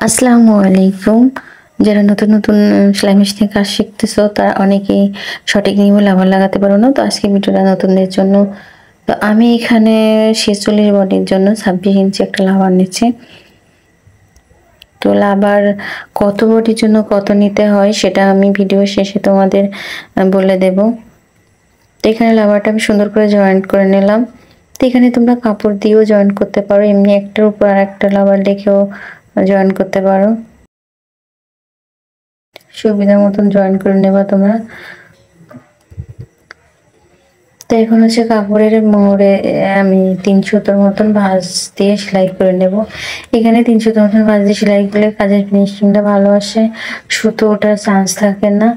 আসসালামু আলাইকুম। যারা নতুন নতুন সেলাই মেশিনের কাজ শিখতেছো তারা অনেকেই সঠিক নিয়মে রাবার লাগাতে পারো না। তো আজকে ভিডিওটা নতুনদের জন্য। তো আমি এখানে 46 বডির জন্য 26 ইঞ্চি একটা রাবার নিচ্ছি। তো রাবার কত বডির জন্য কত নিতে হয় সেটা আমি ভিডিও শেষে তোমাদের বলে দেব। তো এখানে রাবারটা আমি সুন্দর করে জয়েন্ট করে নিলাম। তো এখানে তোমরা কাপড় দিয়েও জয়েন্ট করতে পারো, এমনি একটার উপর আর একটা রাবার রেখেও জয়েন করতে পারো। সুবিধা মতন জয়েন করে নেবা তোমরা। তো এখন হচ্ছে কাপড়ের মোড়ে আমি 3 সুতোর মতন ভাঁজ দিয়ে সেলাই করে নেব। এখানে 3 সুতোর মতন ভাঁজ দিয়ে সেলাই করলে কাজের ফিনিশিংটা ভালো আসে, সুতো ওঠার চান্স থাকে না।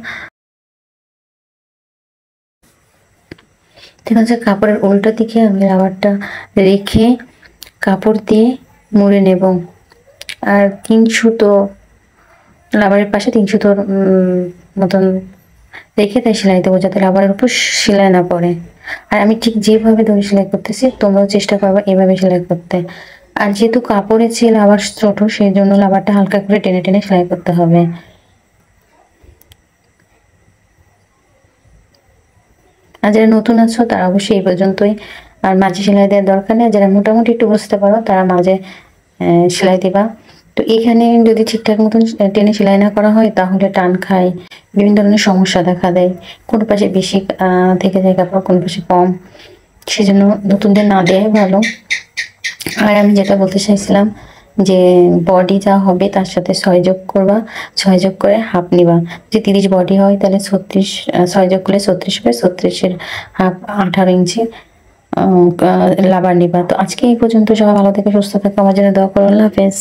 ঠিক আছে, কাপড়ের উল্টো দিকে আমি রাবারটা রেখে কাপড় দিয়ে মুড়ে নেব। আর 3 সুতো রাবারের পাশে 3 সুতোর মতন রেখে তাই সেলাই দেবো, যাতে রাবারের উপর সেলাই না পড়ে। আর আমি ঠিক যেভাবে দড়ি সেলাই করতেছি তোমরাও চেষ্টা করবে এভাবে সেলাই করতে। আর যেহেতু কাপড়ের চেয়ে রাবার ছোট, সেই জন্য রাবারটা হালকা করে টেনে টেনে সেলাই করতে হবে। আর যারা নতুন আছো তারা অবশ্যই এই পর্যন্তই, আর মাঝে সেলাই দেওয়ার দরকার নেই। যারা মোটামুটি একটু বুঝতে পারো তারা মাঝে সেলাই দিবা। তো এখানে যদি ঠিকঠাক মতন টেনে সেলাই না করা হয় তাহলে টান খায়, বিভিন্ন ধরনের সমস্যা দেখা দেয়। কোনো পাশে বেশি থেকে যায় কাপড়, কোনো পাশে কম, সেজন্য নতুনদের না দেয় ভালো। আর আমি যেটা বলতে চাইছিলাম যে বডি যা হবে তার সাথে 6 যোগ করবা, 6 যোগ করে হাফ নিবা। যে 30 বডি হয় তাহলে 36, 6 যোগ করলে 36 হবে, 36-এর হাফ 18 ইঞ্চি রাবার নিবা। তো আজকে এই পর্যন্ত, সবাই ভালো থেকে সুস্থ থাকো, আমার জন্য দোয়া করো। আল্লাহ হাফেজ।